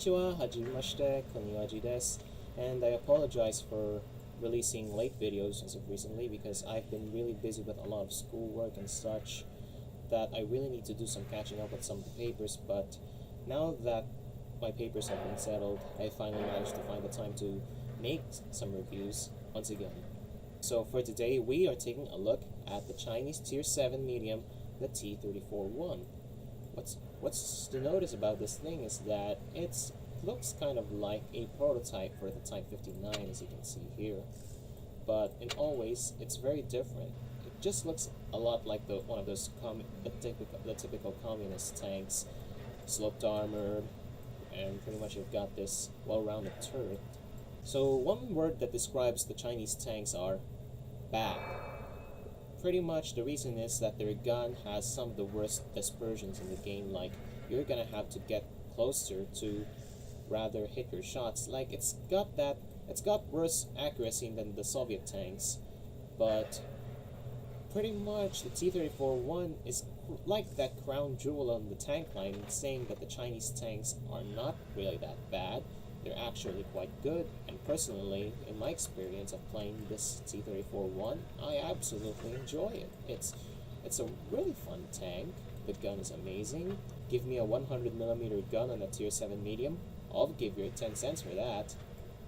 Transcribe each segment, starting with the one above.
Konnichiwa, hajimemashite, konniwaji desu, and I apologize for releasing late videos as of recently because I've been really busy with a lot of schoolwork and such that I really need to do some catching up with some of the papers, but now that my papers have been settled, I finally managed to find the time to make some reviews once again. So for today, we are taking a look at the Chinese Tier 7 medium, the T-34-1. What's to notice about this thing is that it looks kind of like a prototype for the Type 59, as you can see here, but in all ways it's very different. It just looks a lot like one of those the typical communist tanks, sloped armored, and pretty much you've got this well-rounded turret. So one word that describes the Chinese tanks are bad. Pretty much the reason is that their gun has some of the worst dispersions in the game, like you're gonna have to get closer to rather hit your shots. Like it's got worse accuracy than the Soviet tanks, but pretty much the T-34-1 is like that crown jewel on the tank line, saying that the Chinese tanks are not really that bad. They're actually quite good, and personally, in my experience of playing this T-34-1, I absolutely enjoy it. It's a really fun tank. The gun is amazing. Give me a 100mm gun on a Tier 7 medium, I'll give you 10 cents for that.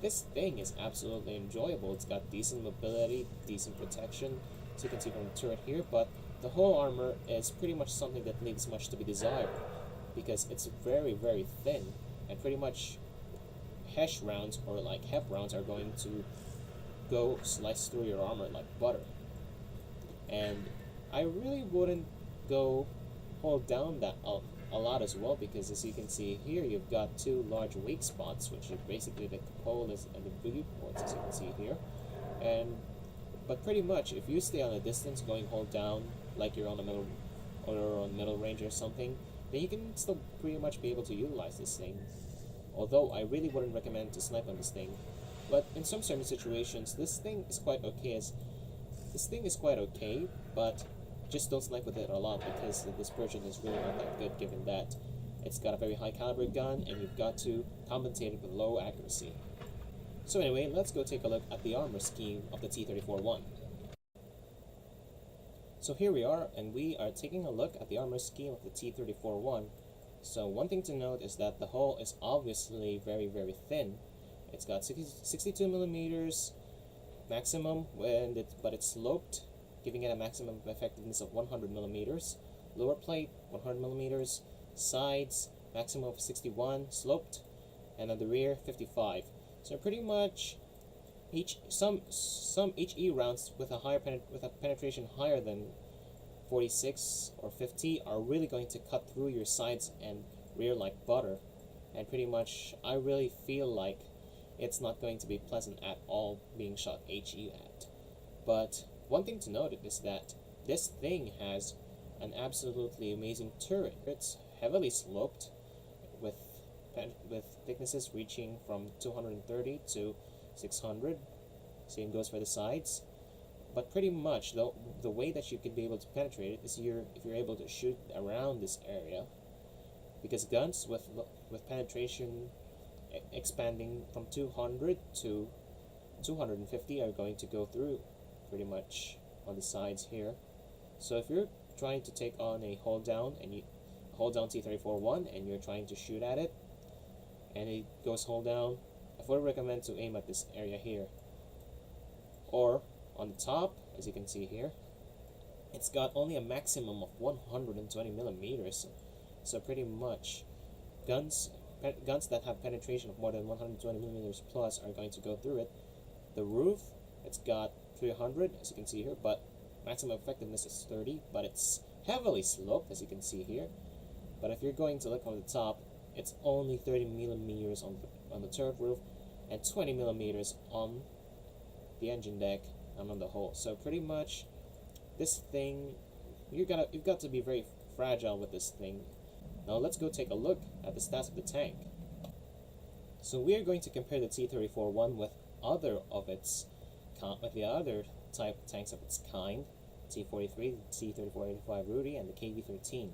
This thing is absolutely enjoyable. It's got decent mobility, decent protection, as you can see from the turret here, but the whole armor is pretty much something that leaves much to be desired, because it's very, very thin, and pretty much HESH rounds, or like HEP rounds, are going to go slice through your armor like butter. And I really wouldn't go hold down that a lot as well, because as you can see here, you've got two large weak spots, which are basically the cupolas and the viewports, as you can see here. But pretty much, if you stay on a distance going hold down, like you're on a middle range or something, then you can still pretty much be able to utilize this thing. Although I really wouldn't recommend to snipe on this thing, but in some certain situations, this thing is quite okay. But just don't snipe with it a lot, because the dispersion is really not that good, given that it's got a very high caliber gun and you've got to compensate it with low accuracy. So anyway, let's go take a look at the armor scheme of the T-34-1. So here we are, and we are taking a look at the armor scheme of the T-34-1. So one thing to note is that the hull is obviously very, very thin. It's got 62mm maximum, but it's sloped, giving it a maximum effectiveness of 100mm. Lower plate, 100mm. Sides, maximum of 61, sloped, and on the rear, 55. So pretty much some HE rounds with a penetration higher than 46 or 50 are really going to cut through your sides and rear like butter, and pretty much I really feel like it's not going to be pleasant at all being shot HE at. But one thing to note is that this thing has an absolutely amazing turret. It's heavily sloped with thicknesses reaching from 230 to 600. Same goes for the sides. But pretty much the way that you could be able to penetrate it is if you're able to shoot around this area, because guns with penetration expanding from 200 to 250 are going to go through pretty much on the sides here. So if you're trying to take on a hold down T-34-1 and you're trying to shoot at it and it goes hold down, I would recommend to aim at this area here. Or on the top, as you can see here, it's got only a maximum of 120mm. So pretty much guns that have penetration of more than 120mm plus are going to go through it. The roof, it's got 300, as you can see here, but maximum effectiveness is 30, but it's heavily sloped, as you can see here. But if you're going to look on the top, it's only 30mm on the turret roof and 20mm on the engine deck and on the hull. So pretty much this thing, you've got to be very fragile with this thing. Now let's go take a look at the stats of the tank. So we are going to compare the T-34-1 with the other type tanks of its kind, T-43, the T-34-85 Rudy, and the KV-13.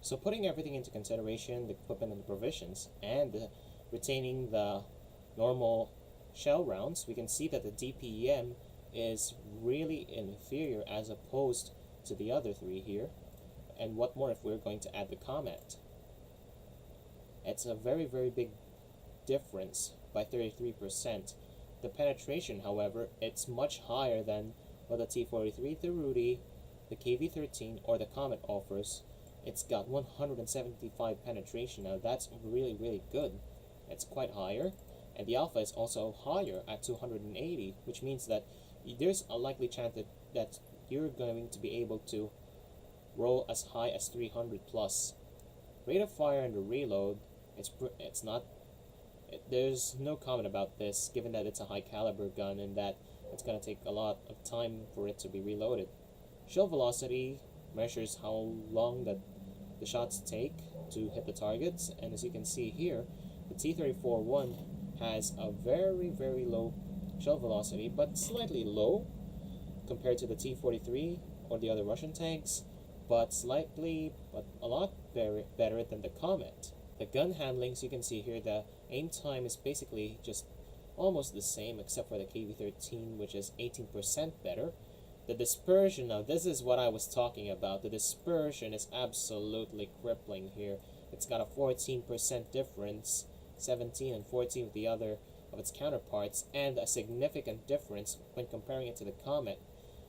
So putting everything into consideration, the equipment and the provisions, and retaining the normal shell rounds, we can see that the DPM is really inferior as opposed to the other three here. And what more if we're going to add the Comet? It's a very, very big difference by 33%. The penetration, however, it's much higher than what the T-43, the Rudy, the KV-13, or the Comet offers. It's got 175 penetration. Now that's really, really good. It's quite higher. And the Alpha is also higher at 280, which means that there's a likely chance that you're going to be able to roll as high as 300 plus. Rate of fire and the reload, it's not. There's no comment about this, given that it's a high caliber gun and that it's going to take a lot of time for it to be reloaded. Shell velocity measures how long that the shots take to hit the targets, and as you can see here, the T-34-1 has a very, very low shell velocity, but slightly low compared to the T-43 or the other Russian tanks, but a lot better than the Comet. The gun handlings, you can see here, the aim time is basically just almost the same except for the KV-13, which is 18% better. The dispersion, now this is what I was talking about. The dispersion is absolutely crippling here. It's got a 14% difference, 17 and 14 with the other of its counterparts, and a significant difference when comparing it to the Comet.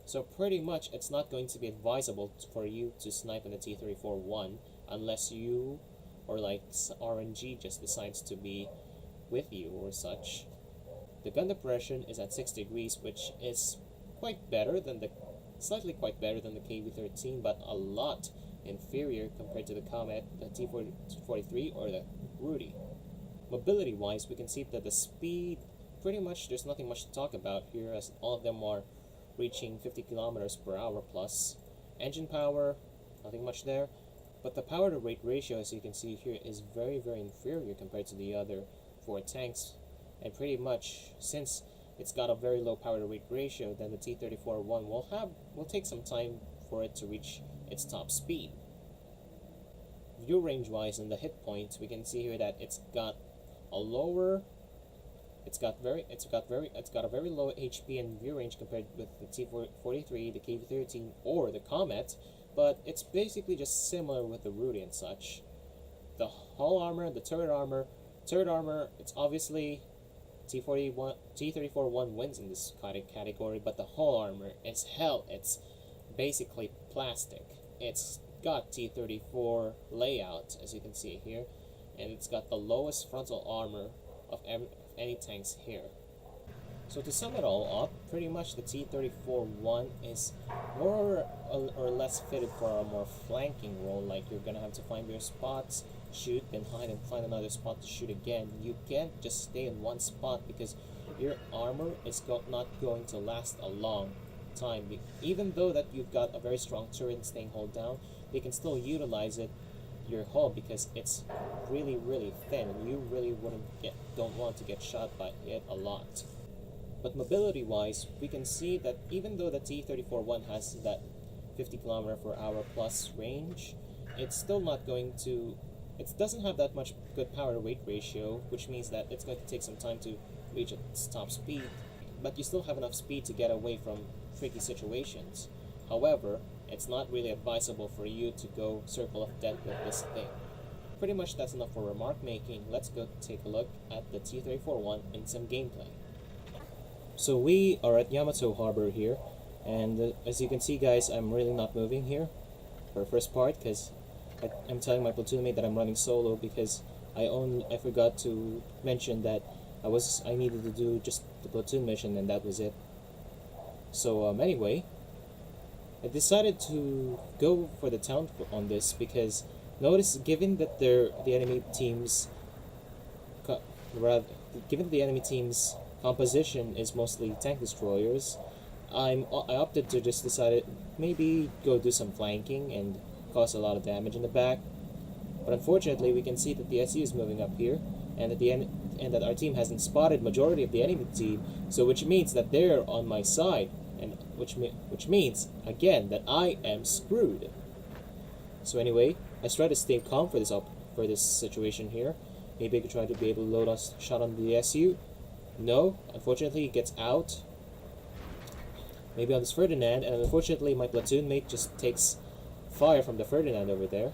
So pretty much it's not going to be advisable for you to snipe in the T-34-1 unless you or like RNG just decides to be with you or such. The gun depression is at 6 degrees, which is slightly quite better than the KV-13, but a lot inferior compared to the Comet, the T-43, or the Rudy. Mobility wise, we can see that the speed, pretty much there's nothing much to talk about here, as all of them are reaching 50 kilometers per hour plus. Engine power, nothing much there. But the power to weight ratio, as you can see here, is very, very inferior compared to the other four tanks. And pretty much, since it's got a very low power to weight ratio, then the T-34-1 will take some time for it to reach its top speed. View range wise and the hit points, we can see here that it's got a very low HP and view range compared with the T-43, the KV-13, or the Comet. But it's basically just similar with the Rudy and such. The hull armor, the turret armor, it's obviously T-34-1 wins in this category, but the hull armor is hell. It's basically plastic. It's got T-34 layout, as you can see here, and it's got the lowest frontal armor of any tanks here. So to sum it all up, pretty much the T-34-1 is more or less fitted for a more flanking role, like you're gonna have to find your spots, shoot, then hide and find another spot to shoot again. You can't just stay in one spot because your armor is not going to last a long time. Even though that you've got a very strong turret and staying hull down, they can still utilize your hull because it's really, really thin and you really don't want to get shot by it a lot. But mobility wise, we can see that even though the T-34-1 has that 50 km per hour plus range, it's still not going to, it doesn't have that much good power to weight ratio, which means that it's going to take some time to reach its top speed, but you still have enough speed to get away from tricky situations. However, it's not really advisable for you to go circle of death with this thing. Pretty much that's enough for remark making. Let's go take a look at the T-34-1 in some gameplay. So we are at Yamato Harbor here, and as you can see guys, I'm really not moving here for the first part because I'm telling my platoon mate that I'm running solo because I forgot to mention that I needed to do just the platoon mission and that was it. So anyway, I decided to go for the town on this because notice, given that the enemy team's composition is mostly tank destroyers, I opted to just decide maybe go do some flanking and cause a lot of damage in the back. But unfortunately, we can see that the SU is moving up here, and that our team hasn't spotted majority of the enemy team, so which means that they're on my side, and which means again that I am screwed. So anyway, I try to stay calm for this situation here, Maybe I could try to be able to load a shot on the SU. No, unfortunately it gets out. Maybe on this Ferdinand, and unfortunately my platoon mate just takes fire from the Ferdinand over there.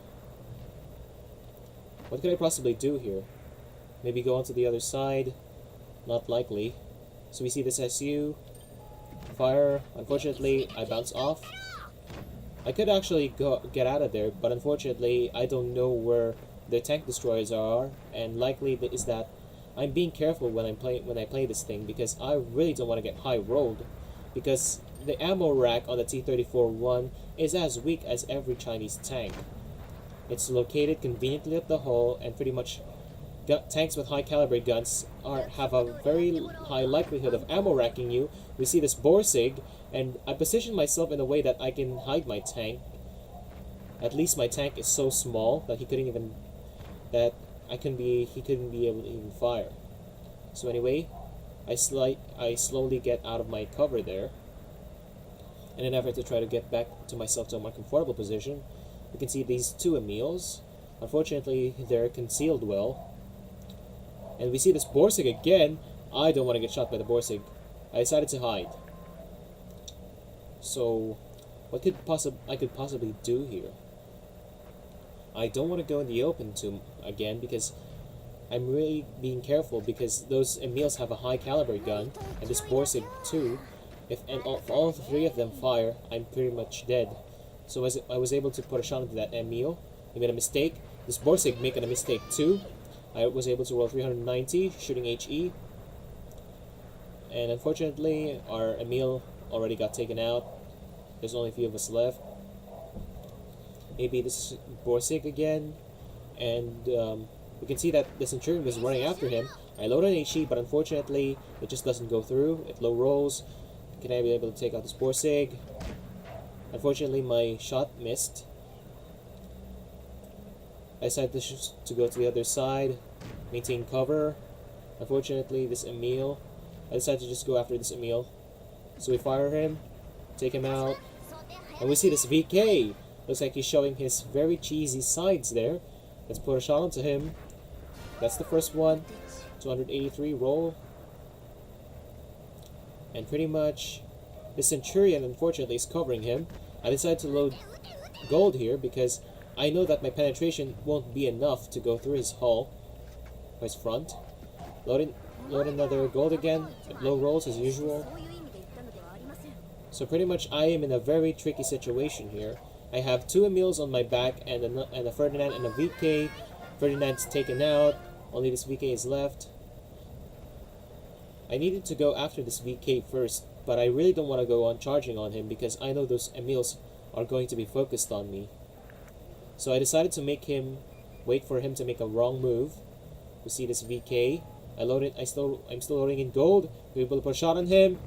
What could I possibly do here? Maybe go onto the other side. Not likely. So we see this SU. Fire. Unfortunately, I bounce off. I could actually get out of there, but unfortunately, I don't know where the tank destroyers are, and likely is that I'm being careful when I play this thing, because I really don't want to get high rolled, because the ammo rack on the T-34-1 is as weak as every Chinese tank. It's located conveniently at the hull, and pretty much tanks with high caliber guns have a very high likelihood of ammo racking you. We see this Borsig, and I position myself in a way that I can hide my tank. At least my tank is so small that he couldn't even be able to even fire. So anyway, I slowly get out of my cover there in an effort to try to get back to myself to a more comfortable position. You can see these two Emils. Unfortunately, they're concealed well. And we see this Borsig again. I don't want to get shot by the Borsig. I decided to hide. So, what could I could possibly do here? I don't want to go in the open again, because I'm really being careful, because those Emils have a high caliber gun, and this Borsig too. If all three of them fire, I'm pretty much dead. So I was able to put a shot into that Emil. I made a mistake. This Borsig making a mistake too. I was able to roll 390, shooting HE. And unfortunately, our Emil already got taken out. There's only a few of us left. Maybe this is Borsig again. And we can see that the Centurion was running after him. I loaded an HE, but unfortunately, it just doesn't go through. It low rolls. Can I be able to take out this Borsig? Unfortunately, my shot missed. I decided to go to the other side, maintain cover. Unfortunately, this Emil, I decided to just go after this Emil. So we fire him, take him out, and we see this VK. Looks like he's showing his very cheesy sides there. Let's put a shot onto him. That's the first one. 283 roll. And pretty much, the Centurion unfortunately is covering him. I decided to load gold here because I know that my penetration won't be enough to go through his hull, his front. Load another gold again, low rolls as usual. So pretty much I am in a very tricky situation here. I have two Emils on my back and a Ferdinand and a VK. Ferdinand's taken out, only this VK is left. I needed to go after this VK first, but I really don't want to go on charging on him because I know those Emils are going to be focused on me. So I decided to wait for him to make a wrong move. We see this VK. I'm still loading in gold. We're able to put a shot on him.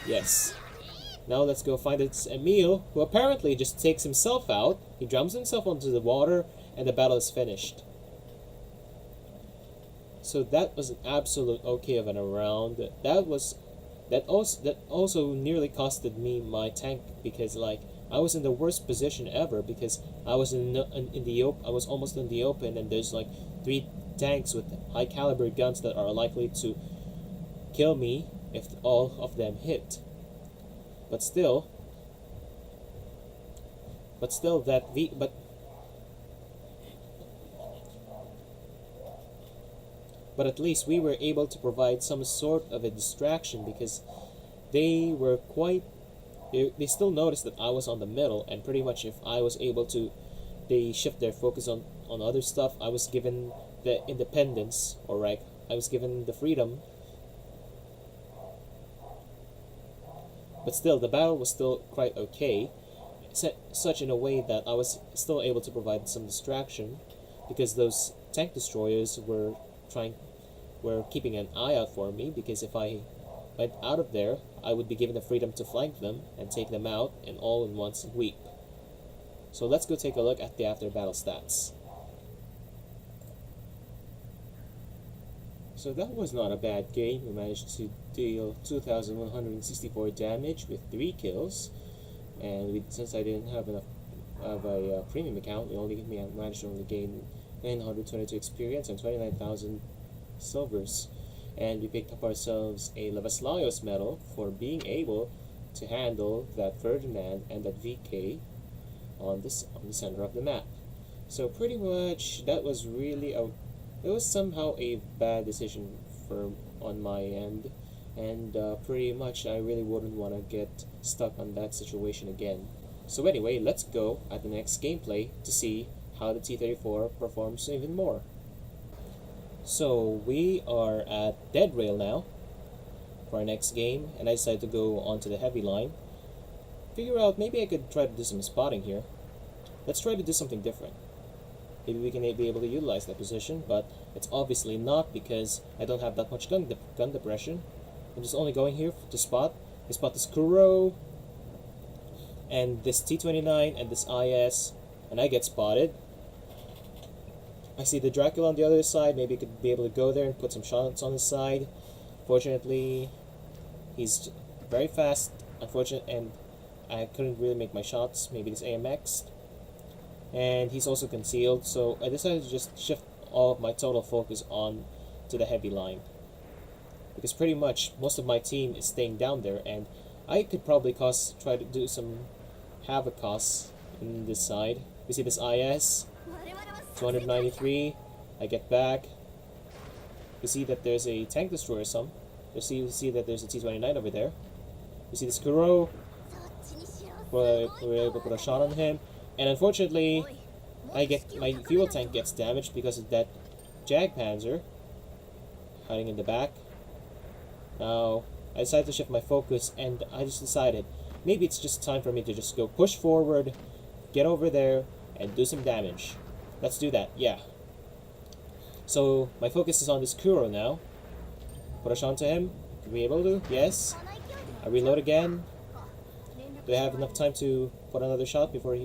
Yes. Now let's go find this Emil, who apparently just takes himself out. He drums himself onto the water, and the battle is finished. So that was an absolute okay of an round. That also nearly costed me my tank, because like I was in the worst position ever, because I was I was almost in the open, and there's like 3 tanks with high caliber guns that are likely to kill me if all of them hit. But still But at least we were able to provide some sort of a distraction, because they were they still noticed that I was on the middle, and pretty much if I was able to, they shift their focus on other stuff. I was given the independence, or right, I was given the freedom. But still, the battle was still quite okay, such in a way that I was still able to provide some distraction, because those tank destroyers were keeping an eye out for me, because if I went out of there, I would be given the freedom to flank them and take them out in all in one sweep. So let's go take a look at the after battle stats. So that was not a bad game. We managed to deal 2,164 damage with 3 kills, and since I didn't have enough of a premium account, we managed to only gain and 122 experience and 29,000 silvers. And we picked up ourselves a Levaslaios medal for being able to handle that Ferdinand and that VK on the center of the map. So pretty much that was really it was somehow a bad decision on my end, and pretty much I really wouldn't want to get stuck on that situation again. So anyway, let's go at the next gameplay to see how the T-34 performs even more. So we are at Dead Rail now for our next game, and I decided to go onto the heavy line. Figure out maybe I could try to do some spotting here. Let's try to do something different. Maybe we can be able to utilize that position, but it's obviously not because I don't have that much gun depression. I'm just only going here to spot. I spot this Kuro and this T-29 and this IS, and I get spotted. I see the Dracula on the other side. Maybe I could be able to go there and put some shots on his side. Fortunately, he's very fast. And I couldn't really make my shots. Maybe this AMX. And he's also concealed, so I decided to just shift all of my total focus on to the heavy line. Because pretty much most of my team is staying down there, and I could probably try to do some havoc costs in this side. We see this IS. 293, I get back. You see that there's a tank destroyer you see that there's a T-29 over there. You see this Kuro. We're able to put a shot on him. And unfortunately, my fuel tank gets damaged because of that Jagdpanzer hiding in the back. Now, I decided to shift my focus, and I just decided maybe it's just time for me to just go push forward, get over there, and do some damage. Let's do that, yeah. So, my focus is on this Kuro now. Put a shot onto him. Can we be able to? Yes. I reload again. Do I have enough time to put another shot before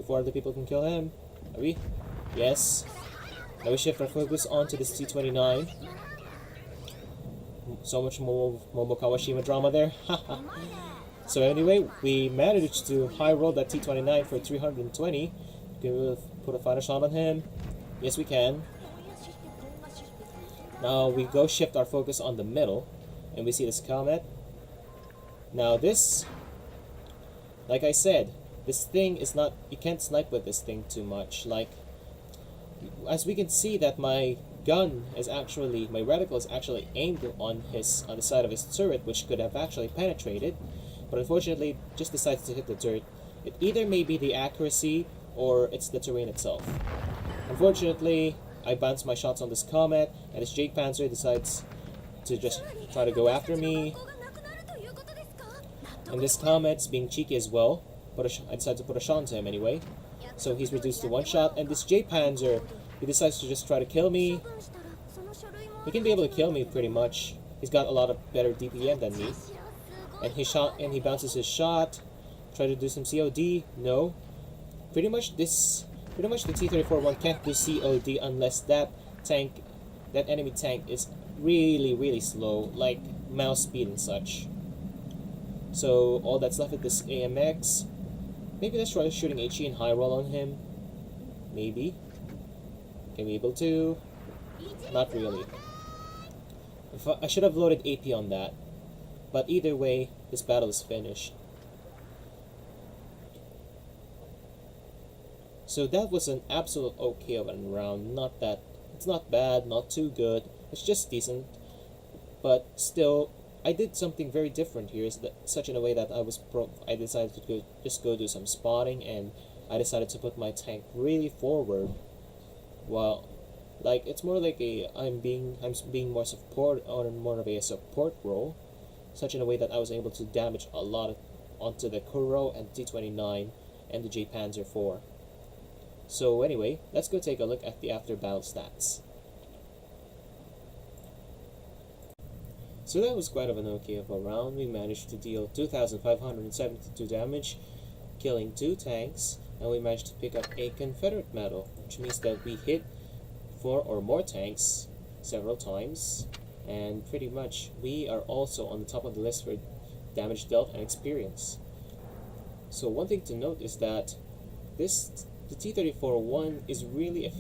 other people can kill him? Are we? Yes. Now we shift our focus onto this T-29. So much Momo Kawashima drama there. So anyway, we managed to high roll that T-29 for 320. Can we put a final shot on him? Yes, we can. Now we go shift our focus on the middle, and we see this Comet. Now this, like I said, this thing is not, you can't snipe with this thing too much. Like, as we can see that my gun is actually, my reticle is actually aimed on the side of his turret, which could have actually penetrated, but unfortunately just decides to hit the dirt. It either may be the accuracy or it's the terrain itself. Unfortunately, I bounce my shots on this Comet, and this Jagdpanzer decides to just try to go after me. And this Comet's being cheeky as well, but I decided to put a shot into him anyway. So he's reduced to one shot, and this Jagdpanzer, he decides to just try to kill me. He can be able to kill me pretty much. He's got a lot of better DPM than me. And he bounces his shot. Try to do some COD. No. Pretty much the T-34-1 can't do COD unless that enemy tank is really slow, like mouse speed and such. So all that's left is this AMX. Maybe let's try shooting HE and high roll on him. Maybe. Can we be able to? Not really. I should have loaded AP on that. But either way, this battle is finished. So that was an absolute okay of a round. It's not bad, not too good. It's just decent. But still, I did something very different here, such in a way that I decided to go do some spotting, and I decided to put my tank really forward. Well, like it's more like I'm being more more of a support role, such in a way that I was able to damage a lot onto the Kuro and T-29 and the Jagdpanzer IV. So anyway, let's go take a look at the after battle stats. So that was quite of an okay of a round. We managed to deal 2,572 damage, killing 2 tanks, and we managed to pick up a Confederate medal, which means that we hit 4 or more tanks several times, and pretty much we are also on the top of the list for damage dealt and experience. So one thing to note is that this the T-34-1 is really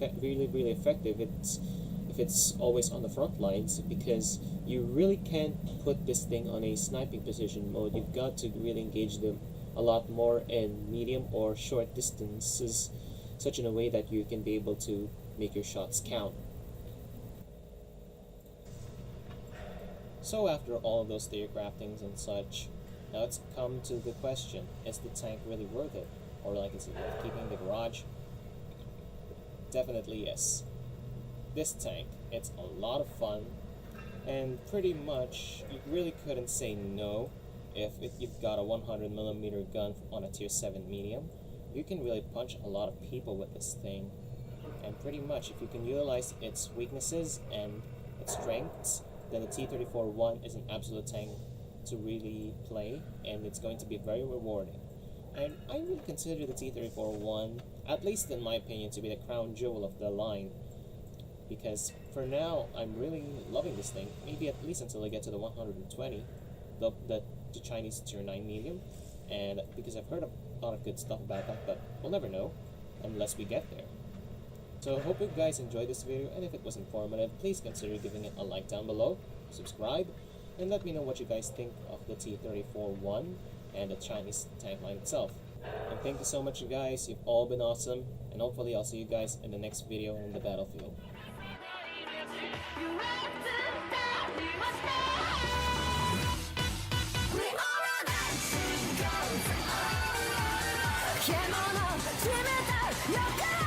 really effective. If it's always on the front lines, because you really can't put this thing on a sniping position mode. You've got to really engage them a lot more in medium or short distances, such in a way that you can be able to make your shots count. So after all of those theory craftings and such, now let's come to the question: is the tank really worth it, or like is it worth keeping in the garage? Definitely yes. This tank, it's a lot of fun, and pretty much you really couldn't say no. If you've got a 100mm gun on a tier 7 medium, you can really punch a lot of people with this thing. And pretty much if you can utilize its weaknesses and its strengths, then the T-34-1 is an absolute tank to really play, and it's going to be very rewarding. And I really consider the T-34-1, at least in my opinion, to be the crown jewel of the line. Because for now, I'm really loving this thing. Maybe at least until I get to the 120, the Chinese tier 9 medium. And because I've heard a lot of good stuff about that, but we'll never know unless we get there. So I hope you guys enjoyed this video, and if it was informative, please consider giving it a like down below, subscribe, and let me know what you guys think of the T-34-1 and the Chinese tank line itself. And thank you so much, you guys. You've all been awesome, and hopefully I'll see you guys in the next video in the battlefield. Come on up,